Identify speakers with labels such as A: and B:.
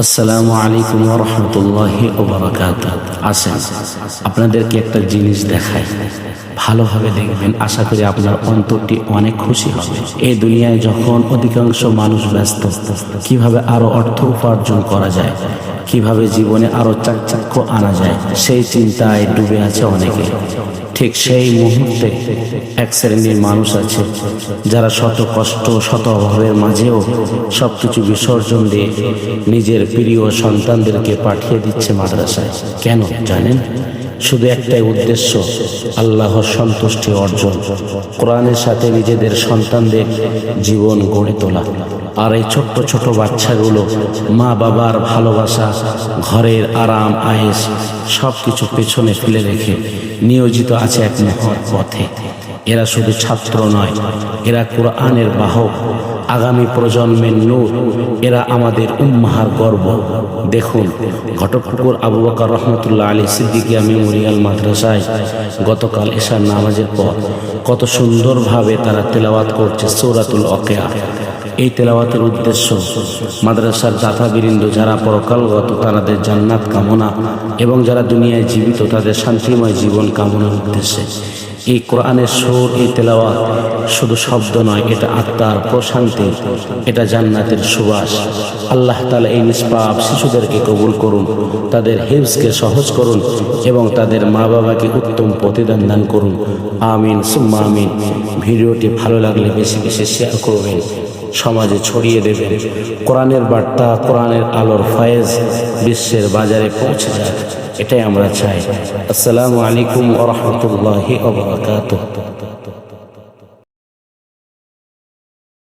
A: আসসালামু আলাইকুম ওয়া রাহমাতুল্লাহি ওয়া বারাকাতুহু। আসেন আপনাদেরকে একটা জিনিস দেখাই, ভালোভাবে দেখবেন। আশা করি আপনার অন্তরটি অনেক খুশি হবে। এই দুনিয়ায় যখন অধিকাংশ মানুষ ব্যস্ত কিভাবে আরো অর্থ উপার্জন করা যায়, কিভাবে জীবনে আরো চাকচিক্য আনা যায়, সেই চিন্তায় ডুবে আছে অনেকে। ঠিক সেই মুহূর্তে এক শ্রেণীর মানুষ আছে যারা শত কষ্ট শত অভাবের মাঝেও সবকিছু বিসর্জন দিয়ে নিজের প্রিয় সন্তানদেরকে পাঠিয়ে দিচ্ছে মাদ্রাসায়। কেন জানেন? শুধু একটাই উদ্দেশ্য, আল্লাহর সন্তুষ্টি অর্জন, কোরআনের সাথে নিজেদের সন্তানদের জীবন গড়ে তোলা। আর এই ছোট্ট ছোট বাচ্চাগুলো মা বাবার ভালোবাসা, ঘরের আরাম আয়েশ সবকিছু পেছনে ফেলে রেখে নিয়োজিত আছে এক মহৎ পথে। এরা শুধু ছাত্র নয়, এরা কোরআনের বাহক, আগামী প্রজন্মের নূর। এরা আমাদের উম্মাহার গর্ব। দেখুন, ঘটকপুকুর আবু বকর রহমতুল্লাহ আলাইহি সিদ্দিকিয়া মেমোরিয়াল মাদ্রাসায় গতকাল এশার নামাজের পর কত সুন্দরভাবে তারা তেলাওয়াত করছে সূরাতুল ওয়াকিয়া। এই তেলাওয়াতের উদ্দেশ্য মাদ্রাসার দাতাবৃন্দ যারা পরকালগত তাদের জান্নাত কামনা এবং যারা দুনিয়ায় জীবিত তাদের শান্তিময় জীবন কামনার উদ্দেশ্যে। এই কোরআনের সুর, এই তেলাওয়াত শুধু শব্দ নয়, এটা আত্মার প্রশান্তি, এটা জান্নাতের সুবাস। আল্লাহ তাআলা এই নিষ্পাপ শিশুদেরকে কবুল করুন, তাদের হিফজকে সহজ করুন এবং তাদের মা বাবাকে উত্তম প্রতিদান দান করুন। আমিন সুম্মা আমিন। ভিডিওটি ভালো লাগলে বেশি বেশি শেয়ার করবেন, সমাজে ছড়িয়ে দেবেন। কোরআনের বার্তা, কোরআনের আলোর ফয়েজ বিশ্বের বাজারে পৌঁছে যায়, এটাই আমরা চাই। আসসালামু আলাইকুম ওয়া রাহমাতুল্লাহি ওয়া বারাকাতুহু।